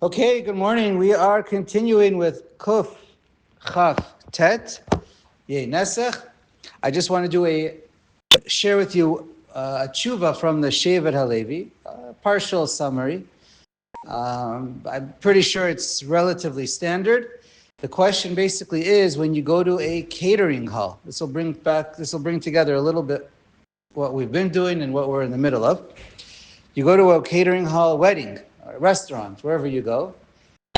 Okay, good morning. We are continuing with Kuf Chaf Tet Yeh Nesach. I just want to share with you a tshuva from the Shevet Halevi, a partial summary. I'm pretty sure it's relatively standard. The question basically is when you go to a catering hall. This will bring together a little bit what we've been doing and what we're in the middle of. You go to a catering hall, wedding, or a restaurant, wherever you go.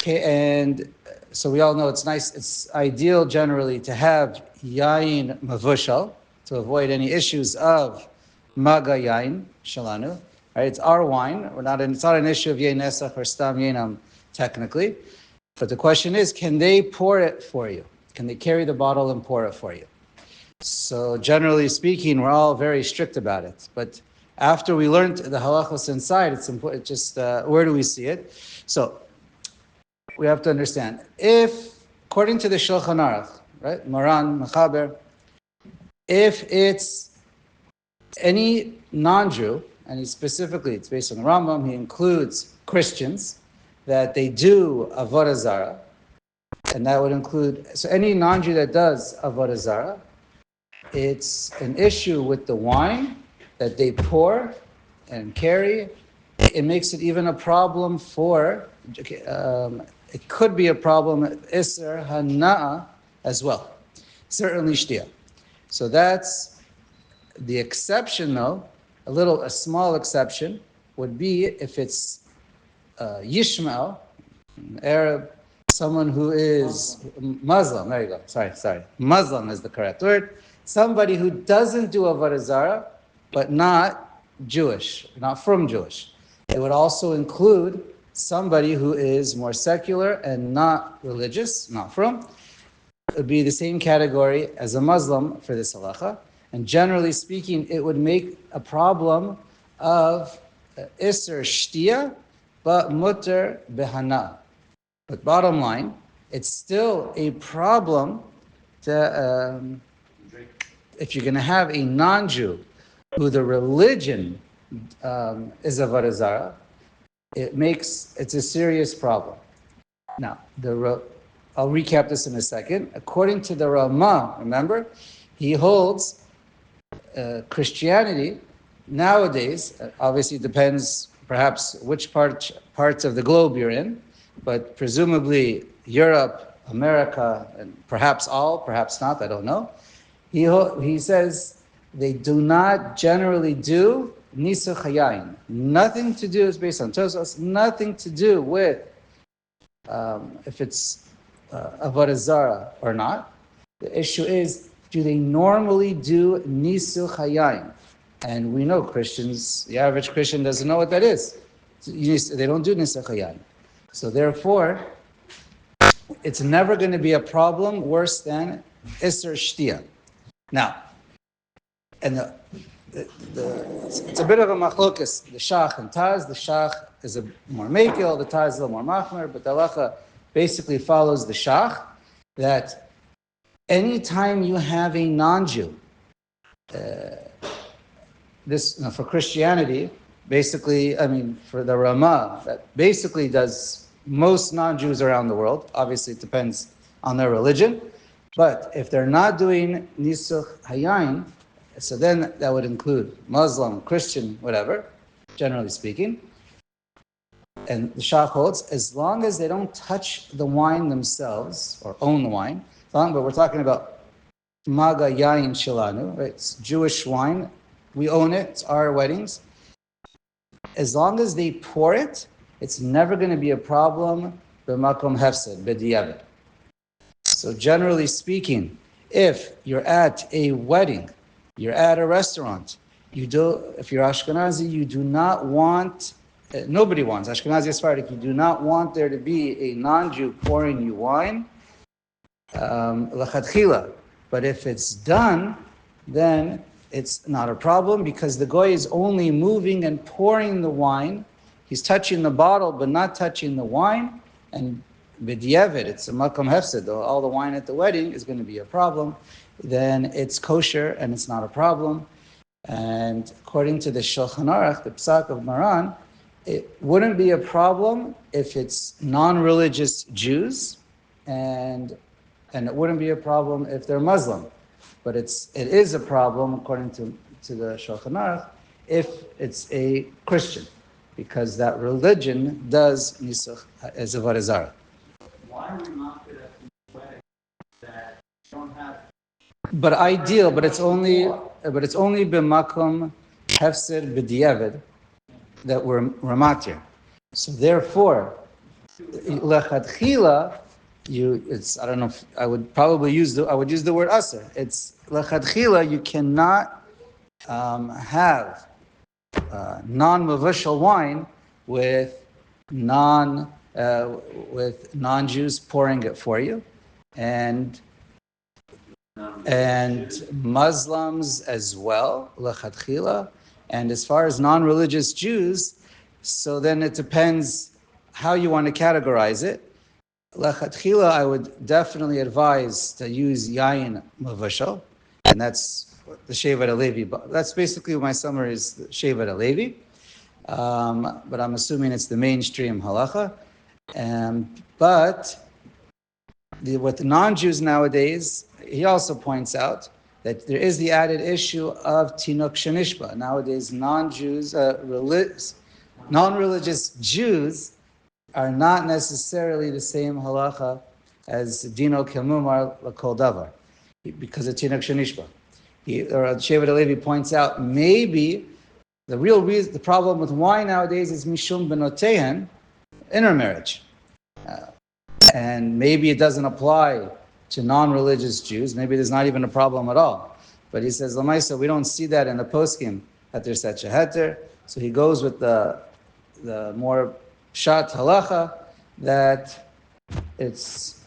Okay, and so we all know it's nice, it's ideal generally to have yain mavushal to avoid any issues of maga yain shalanu. Right, it's our wine. It's not an issue of yain nesach or stam yainam technically, but the question is, can they pour it for you? Can they carry the bottle and pour it for you? So generally speaking, we're all very strict about it. But after we learned the halachos inside, it's important. Just where do we see it? So we have to understand, if, according to the Shulchan Aruch, right, Maran, Mechaber, if it's any non-Jew, and specifically it's based on the Rambam, he includes Christians, that they do avodah zarah, and that would include, so any non-Jew that does avodah zarah, it's an issue with the wine that they pour and carry. It makes it even a problem for, it could be a problem Isser Hana'a as well. Certainly Shtia. So that's the exception though, a small exception would be if it's Yishmael, Arab, someone who is Muslim, there you go, sorry. Muslim is the correct word. Somebody who doesn't do avodah zarah, but not Jewish, not from Jewish. It would also include somebody who is more secular and not religious, not from. It would be the same category as a Muslim for this halacha. And generally speaking, it would make a problem of Isser Shtia, but Mutter Behana. But bottom line, it's still a problem to, if you're going to have a non-Jew who the religion is avodah zarah, it's a serious problem. Now, I'll recap this in a second. According to the Rama, remember, he holds Christianity nowadays, obviously depends perhaps which parts of the globe you're in, but presumably Europe, America, and perhaps all, perhaps not, I don't know. He says they do not generally do nisuch hayayin. Nothing to do, is based on Tosos, nothing to do with if it's avodah zarah or not. The issue is, do they normally do nisuch hayayin? And we know Christians, the average Christian doesn't know what that is. They don't do nisuch hayayin. So therefore, it's never going to be a problem worse than Isser Shtia. Now, and it's a bit of a machlokas, the Shach and Taz. The Shach is a more Mekil, the Taz is a little more Machmer, but the halacha basically follows the Shach, that anytime you have a non-Jew, for Christianity, basically, for the Rama, that basically does most non-Jews around the world. Obviously, it depends on their religion. But if they're not doing nisuch hayayin, so then that would include Muslim, Christian, whatever, generally speaking. And the Shach holds, as long as they don't touch the wine themselves or own the wine, but we're talking about maga yayin shilanu, right? It's Jewish wine. We own it. It's our weddings. As long as they pour it, it's never going to be a problem. B'makom hefsed, b'diavad. So generally speaking, if you're at a wedding, you're at a restaurant, if you're Ashkenazi, you do not want, nobody wants, Ashkenazi Sephardic, you do not want there to be a non-Jew pouring you wine, l'chadchila. But if it's done, then it's not a problem because the goy is only moving and pouring the wine. He's touching the bottle, but not touching the wine. And b'diavad, it's a makam hefsed, all the wine at the wedding is going to be a problem. Then it's kosher and it's not a problem. And according to the Shulchan Aruch, the Psak of Maran, It wouldn't be a problem if it's non-religious Jews, and it wouldn't be a problem if they're Muslim. But it is a problem, according to the Shulchan Aruch, if it's a Christian, because that religion does Nisuch as a Avodah Zarah. Why are we not good at the way that don't have? But it's only b'makom hefsed b'diavad that we're ramatir. So therefore, lechatchila, I don't know if I would probably use the word aser. It's lechatchila, you cannot have non-mavushal wine with non non-Jews pouring it for you, and Muslims as well, lechatchila. And as far as non-religious Jews, so then it depends how you want to categorize it. Lechatchila, I would definitely advise to use yayin mavushal, and that's the Shevet HaLevi. That's basically my summary is the Shevet HaLevi. But I'm assuming it's the mainstream halacha. But with non-Jews nowadays, he also points out that there is the added issue of tinuk shenishba. Nowadays, non-Jews, non-religious Jews are not necessarily the same halacha as dino kemumar l'kol davar, because of tinuk shenishba. Shevet HaLevi points out maybe the real reason, the problem with wine nowadays is mishum benotehen, intermarriage. And maybe it doesn't apply to non-religious Jews. Maybe there's not even a problem at all. But he says, Lamaisa, we don't see that in the poskim that there's such a heter. So he goes with the more shat halacha that it's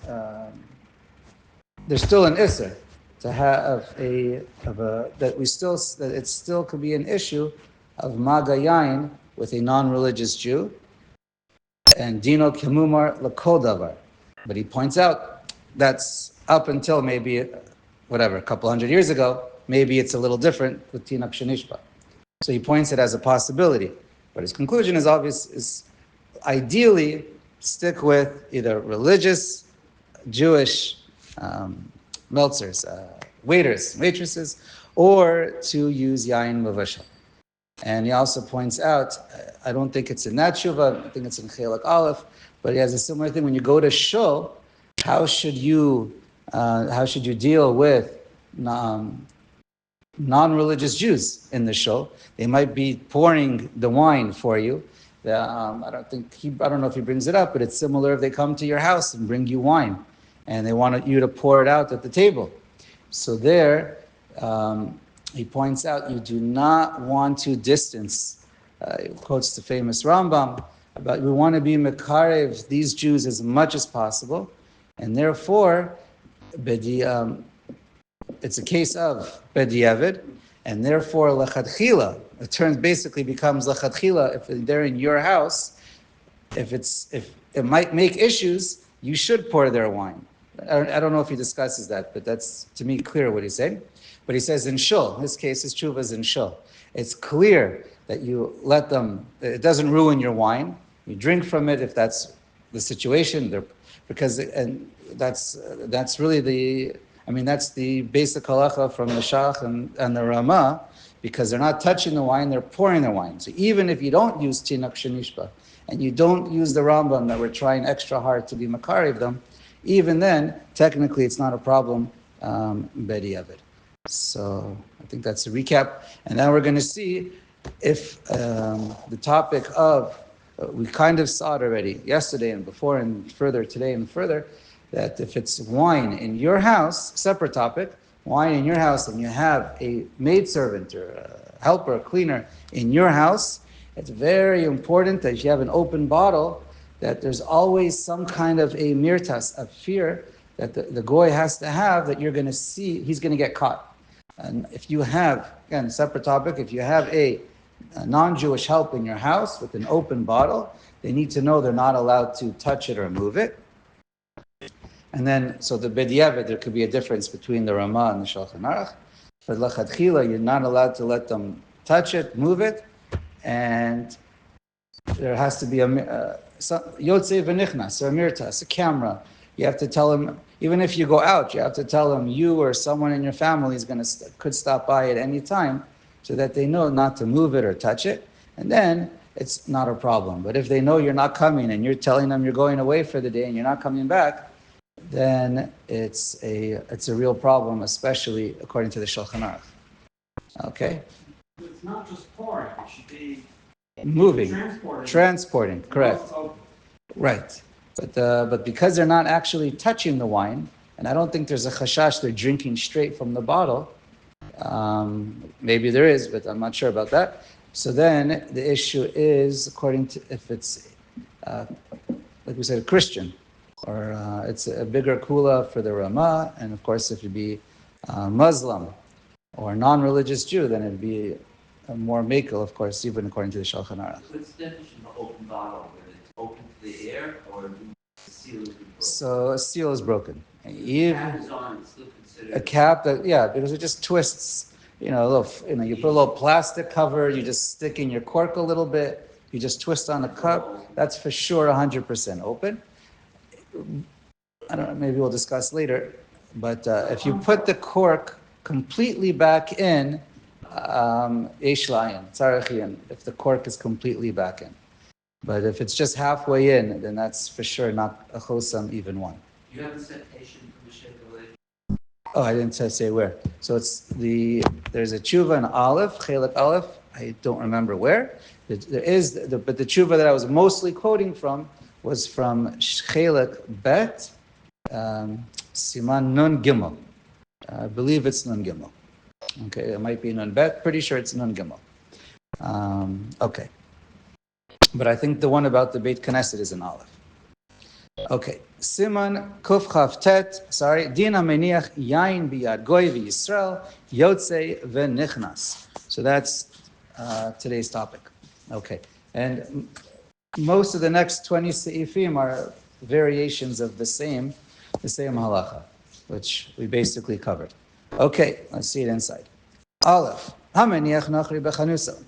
there's still an isser to have that it still could be an issue of maga yain with a non-religious Jew, and dino kemumar l'kol davar. But he points out that's up until maybe, a couple hundred years ago. Maybe it's a little different with tinuk shenishba. So he points it as a possibility. But his conclusion is obvious: is ideally stick with either religious, Jewish meltzers, waiters, waitresses, or to use yain mavashal. And he also points out, I don't think it's in that tshuva, I think it's in Chelak Aleph, but he has a similar thing. When you go to shul, how should you deal with non-religious Jews in the shul? They might be pouring the wine for you. I don't know if he brings it up, but it's similar if they come to your house and bring you wine, and they want you to pour it out at the table. So there, he points out you do not want to distance. He quotes the famous Rambam about we want to be mekarev these Jews as much as possible, and therefore, it's a case of bediavad, and therefore lechatchila. It basically becomes lechatchila if they're in your house. If it might make issues, you should pour their wine. I don't know if he discusses that, but that's to me clear what he's saying. But he says in shul, in this case, his tshuva is in shul. It's clear that you let them, it doesn't ruin your wine. You drink from it if that's the situation. And that's really that's the basic halacha from the Shach and the Ramah, because they're not touching the wine, they're pouring the wine. So even if you don't use tinuk shenishba, and you don't use the Rambam that we're trying extra hard to be makari of them, even then, technically it's not a problem, bediavad. So I think that's a recap. And now we're going to see if the topic of, we kind of saw it already yesterday and before and further today and further, that if it's wine in your house, separate topic, wine in your house, and you have a maidservant or a helper, a cleaner in your house, it's very important that if you have an open bottle, that there's always some kind of a mirtas, of fear that the goy has to have, that you're going to see, he's going to get caught. And if you have, again, separate topic, if you have a non-Jewish help in your house with an open bottle, they need to know they're not allowed to touch it or move it. And then, so the bediavad, there could be a difference between the Ramah and the Shulchan Aruch. For lechatchila, you're not allowed to let them touch it, move it, and there has to be a Yotzei v'nichnas, or a mirtas, a camera. You have to tell them, even if you go out, you have to tell them you or someone in your family is going to could stop by at any time, so that they know not to move it or touch it, and then it's not a problem. But if they know you're not coming and you're telling them you're going away for the day and you're not coming back, then it's a real problem, especially according to the Shulchan Aruch. Okay. It's not just pouring, it should be Moving, transporting, Oh, correct. okay. Right. But because they're not actually touching the wine, and I don't think there's a chashash they're drinking straight from the bottle. Maybe there is, but I'm not sure about that. So then the issue is, according to if it's, like we said, a Christian, or it's a bigger kula for the Ramah, and of course if it be Muslim or non-religious Jew, then it'd be a more makel, of course, even according to the Shulchan Aruch. What's the definition of an open bottle? When it's open to the air, or the seal is broken? So a seal is broken. The cap is on, it's still considered A cap that, yeah, because it just twists. You you put a little plastic cover, you just stick in your cork a little bit, you just twist on the cup. That's for sure 100% open. I don't know, maybe we'll discuss later. But if you put the cork completely back in, if the cork is completely back in. But if it's just halfway in, then that's for sure not a chosam even one. You have a citation from the Sheikh Village? Oh, I didn't say where. So there's a tshuva in Aleph, Chelik Aleph. I don't remember where. There is, but the tshuva that I was mostly quoting from was from Chelik Bet, Siman Nun Gimel. I believe it's Nun Gimel. Okay, it might be Nun Bet. Pretty sure it's Nun Gimel. Okay. But I think the one about the Beit Knesset is in Aleph. Okay. Siman Kuf Chav Tet. Sorry. Dina Meniach Yain Biyad Goy V'Yisrael Yotzei V'Nichnas. So that's today's topic. Okay. And most of the next 20 seifim are variations of the same halacha, which we basically covered. Okay. Let's see it inside. Aleph.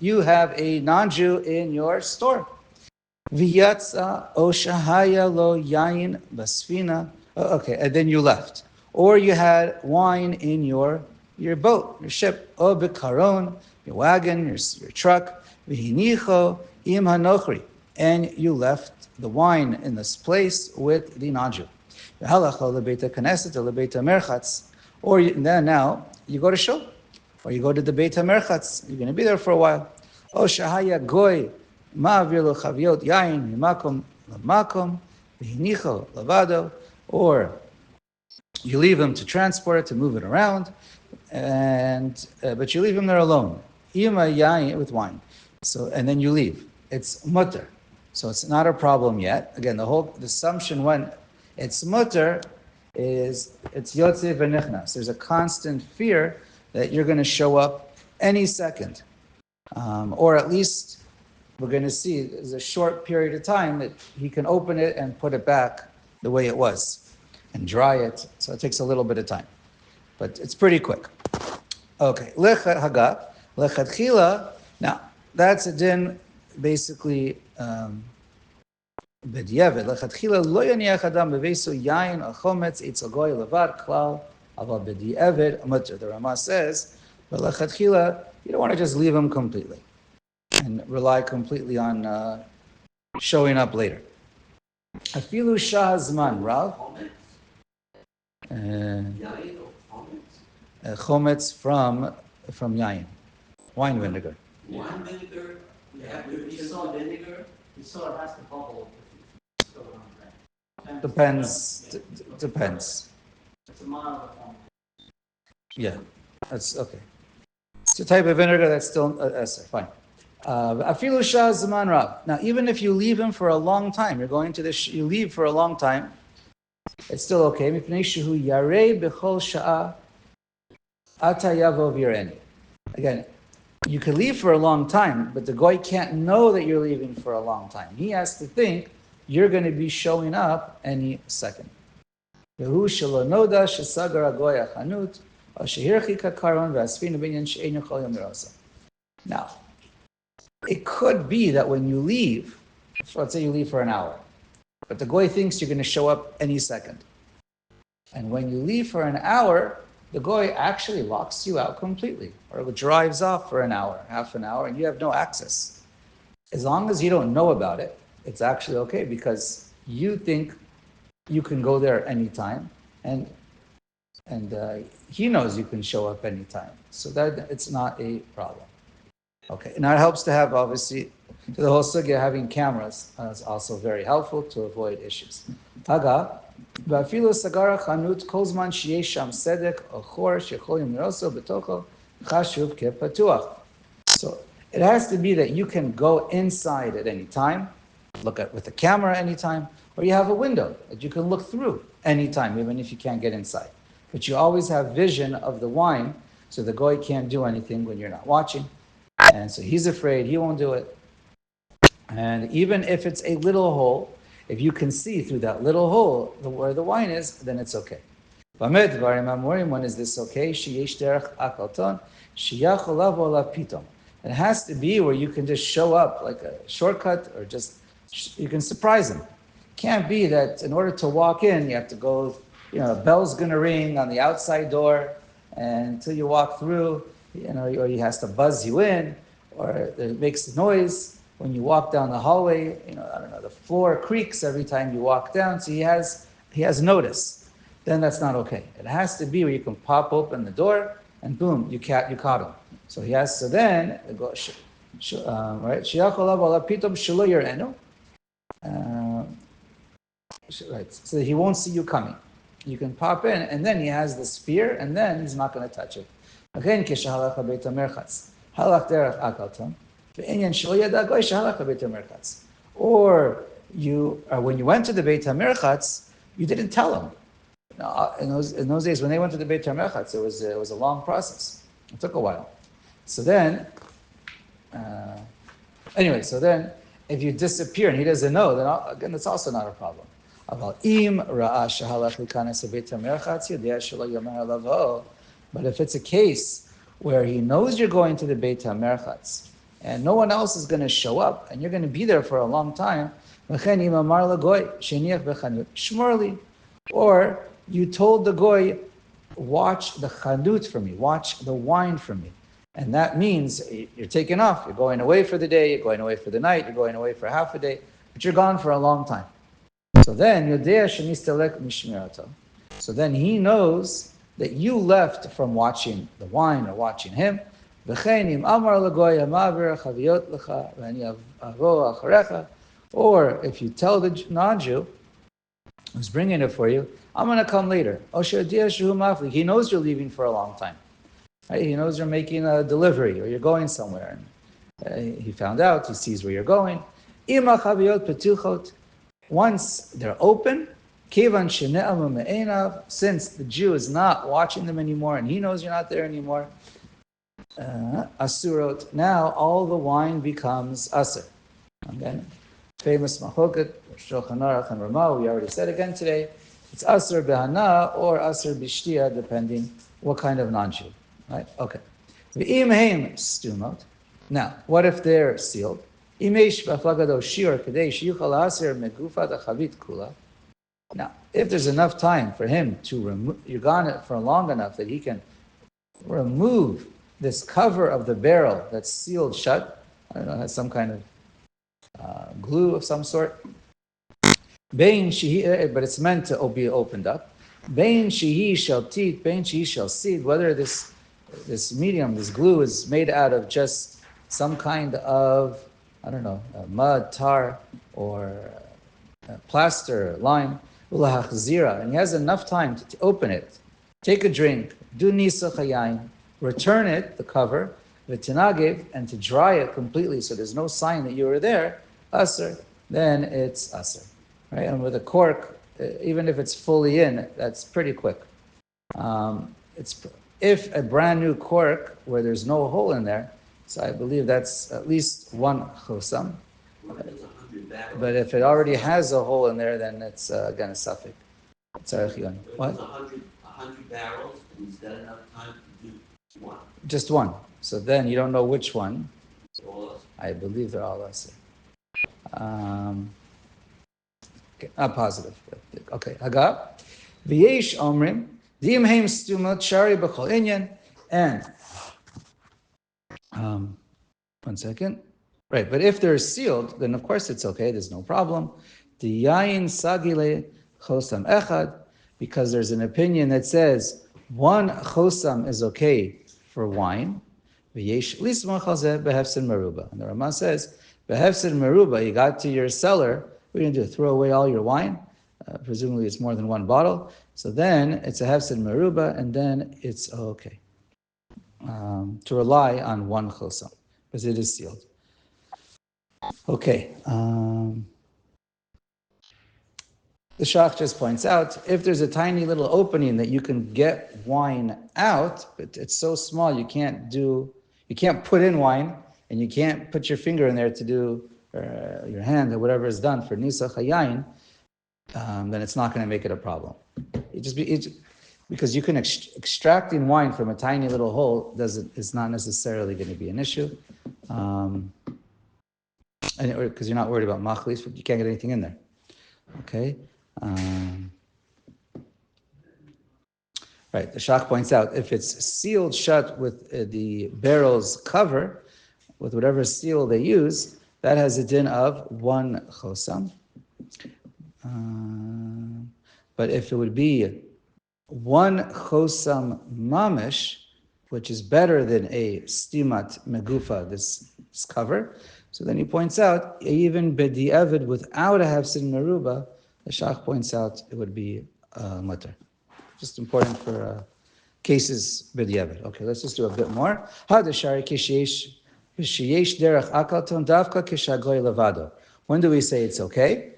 You have a non-Jew in your store. V'yatza oshahaya lo yain basfina. Okay, and then you left. Or you had wine in your boat, your ship. O bekaron, your wagon, your truck. V'hinicho im hanochri. And you left the wine in this place with the non-Jew. V'halacha lebeita knesset lebeita merchatz. Or then now you go to shul. Or you go to the Beit HaMerchatz, you're going to be there for a while. O shahaya goy ma'avir lo chaviot yain mimakom lamakom v'hinicho lavado. Or you leave him to transport it, to move it around, and but you leave him there alone. Ima yain with wine. So and then you leave. It's mutter. So it's not a problem yet. Again, the assumption when it's mutter is it's yotzei v'nichnas. There's a constant fear that you're going to show up any second. Or at least we're going to see there's a short period of time that he can open it and put it back the way it was and dry it. So it takes a little bit of time. But it's pretty quick. Okay. Lechat haga, lechat chila. Now, that's a din basically b'diavad. Lechat chila lo yaniach adam beveso yain al chometz eitz al goy levad klal. The Ramah says, but lechatchila, you don't want to just leave him completely and rely completely on showing up later. Afilu shahazman, Rav. Chometz from yain, wine vinegar. Wine vinegar, You saw vinegar, you saw it has to bubble if you still on there. Depends. It's a mild form. Yeah, that's okay. It's a type of vinegar that's still fine. Afilu shahazman Rav. Now, even if you leave him for a long time, you're going to this. You leave for a long time. It's still okay. Yoreh b'chol sha'ah ata yavo v'yireni. Again, you can leave for a long time, but the goy can't know that you're leaving for a long time. He has to think you're going to be showing up any second. V'hu shelo noda shesagar hagoy hachanut or shehirchika karon v'asfina binyan she'ein yochol yom mirasa. Now, it could be that when you leave, So let's say you leave for an hour, but the goy thinks you're going to show up any second. And when you leave for an hour, the goy actually locks you out completely, or drives off for an hour, half an hour, and you have no access. As long as you don't know about it, it's actually okay because you think you can go there anytime, and he knows you can show up anytime, so that it's not a problem. Okay, now it helps to have, obviously, to the whole sugya, having cameras is also very helpful to avoid issues. Haga, ואפילו סגר החנות כל זמן שיש שם סדק או חור שיכולים לראות בתוכו, חשוב כפתוח. So it has to be that you can go inside at any time, look at with the camera anytime, or you have a window that you can look through anytime, even if you can't get inside. But you always have vision of the wine, so the goy can't do anything when you're not watching. And so he's afraid he won't do it. And even if it's a little hole, if you can see through that little hole where the wine is, then it's okay. When is this okay? It has to be where you can just show up like a shortcut, or just you can surprise him. It can't be that in order to walk in, you have to go, a bell's going to ring on the outside door, and until you walk through, or he has to buzz you in, or it makes noise when you walk down the hallway. I don't know, the floor creaks every time you walk down, so he has notice. Then that's not okay. It has to be where you can pop open the door and boom, you caught him. So then it goes, right? Right, so he won't see you coming. You can pop in, and then he has the spear, and then he's not going to touch it. Or when you went to the Beit HaMerchatz, you didn't tell him. In those days, when they went to the Beit HaMerchatz, it was a long process. It took a while. So then, so then, if you disappear and he doesn't know, then again, it's also not a problem. But if it's a case where he knows you're going to the Beit HaMerchatz and no one else is going to show up and you're going to be there for a long time, or you told the goy, watch the chanut for me, watch the wine for me. And that means you're taking off, you're going away for the day, you're going away for the night, you're going away for half a day, but you're gone for a long time. So then, so then he knows that you left from watching the wine or watching him. Or if you tell the non-Jew who's bringing it for you, I'm going to come later. He knows you're leaving for a long time. Right? He knows you're making a delivery or you're going somewhere. And he found out, he sees where you're going. Once they're open, since the Jew is not watching them anymore and he knows you're not there anymore, asurot, now all the wine becomes asur. Again, famous machoket, Shulchan Aruch and Ramah, we already said again today, it's asur behana or asur bishtia, depending what kind of non-Jew. Right? Okay. Now, what if they're sealed? Now, if there's enough time for him to remove, you're gone for long enough that he can remove this cover of the barrel that's sealed shut, I don't know, has some kind of glue of some sort, but it's meant to be opened up. Bain shihi shall teeth, bain shihi shall seed, whether this medium, this glue is made out of just some kind of, I don't know, mud, tar, or plaster, lime, and he has enough time to open it, take a drink, do nisa chayayin, return it, the cover, v'tinagiv, and to dry it completely so there's no sign that you were there, asur, then it's asur. Right? And with a cork, even if it's fully in, that's pretty quick. If a brand new cork where there's no hole in there, so I believe that's at least one chosam. But if it already has a hole in there, then it's again a suffix. What? 100 barrels, and he's got enough time to do one. Just one. So then you don't know which one. I believe they're all asur. Not positive. Okay, Haga. V'yesh omrim, dim heim stuma chari b'chol inyan, and, um, one second. Right, but if they're sealed, then of course it's okay, there's no problem. The yain sagile chosam echad, because there's an opinion that says one chosam is okay for wine. V'yesh lismach al zeh behefsid meruba. And the Rama says, behefsid meruba, you got to your cellar, what are you going to do, throw away all your wine? Presumably it's more than one bottle. So then it's a hefsid meruba, and then it's okay to rely on one chosam, because it is sealed. Okay. The Shach just points out, if there's a tiny little opening that you can get wine out, but it's so small you can't put in wine, and you can't put your finger in there to do your hand or whatever is done for nisach hayayin, then it's not going to make it a problem. Because you can extracting wine from a tiny little hole is not necessarily going to be an issue, because you're not worried about machlis, but you can't get anything in there. Okay. Right, the Shach points out, if it's sealed shut with the barrel's cover, with whatever seal they use, that has a din of one chosam. But if it would be one chosam mamish, which is better than a stimat megufa, this cover, so then he points out, even b'di'evid without a hefsid meruba, the Shach points out it would be mutter. Just important for cases b'di'evid. Okay, let's just do a bit more. Hadashari kisheyesh derech akalton davka kishagoy levado. When do we say it's okay?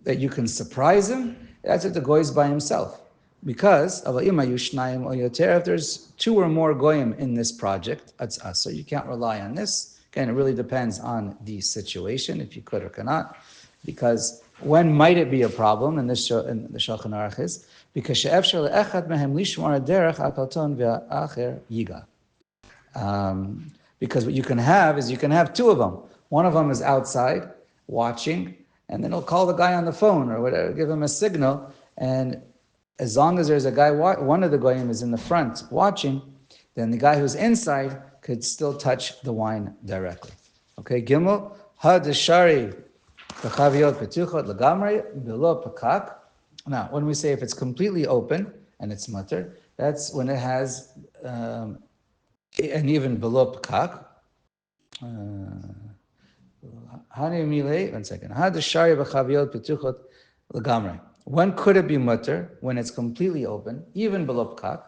That you can surprise him? That's if the goy is by himself. Because if there's two or more goyim in this project, that's us. So you can't rely on this. Again, it really depends on the situation, if you could or cannot. Because when might it be a problem in the Shulchan Aruch is because she'efshar le'echad mehem lishmar derech akalton ve'acher yiga. Because what you can have is you can have two of them. One of them is outside watching, and then he'll call the guy on the phone or whatever, give him a signal, and as long as there's a guy, one of the goyim is in the front watching, then the guy who's inside could still touch the wine directly. Okay, Gimel, ha-deshari v'chaviot petuchot legamrei below pakak. Now, when we say if it's completely open and it's mutter, that's when it has, and even below pakak. One second. Ha-deshari v'chaviot petuchot legamrei. When could it be mutter? When it's completely open, even below pkak.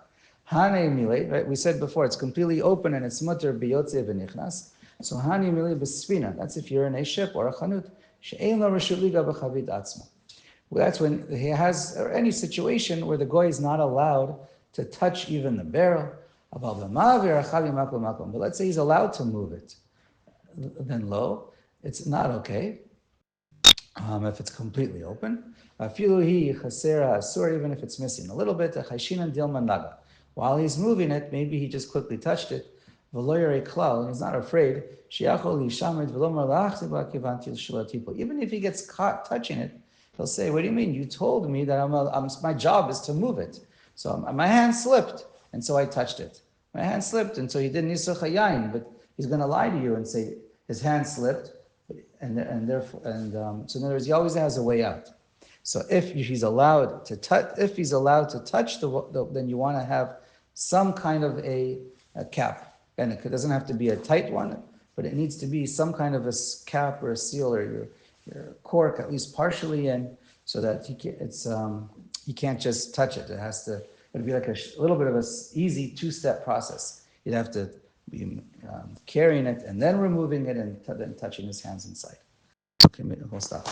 Hane milei, right? We said before, it's completely open and it's mutter biyotze v'nichnas. So hane milei b'sfina. That's if you're in a ship or a chanut. She'ein lo reshut liga b'chavit atzma. Well, that's when he has, or any situation where the goy is not allowed to touch even the barrel. But let's say he's allowed to move it. Then lo, it's not okay. If it's completely open. Even if it's missing a little bit, while he's moving it, maybe he just quickly touched it. And he's not afraid. Even if he gets caught touching it, he'll say, what do you mean? You told me that my job is to move it. So my hand slipped, and so I touched it. My hand slipped, and so he did nisach hayayin, but he's going to lie to you and say his hand slipped, so in other words, he always has a way out. So if he's allowed to touch, then you want to have some kind of a cap, and it doesn't have to be a tight one, but it needs to be some kind of a cap or a seal or your cork at least partially in, so that he can't just touch it. It'd be like a little bit of a easy two-step process. You'd have to be carrying it and then removing it and then touching his hands inside. Okay, we'll stop.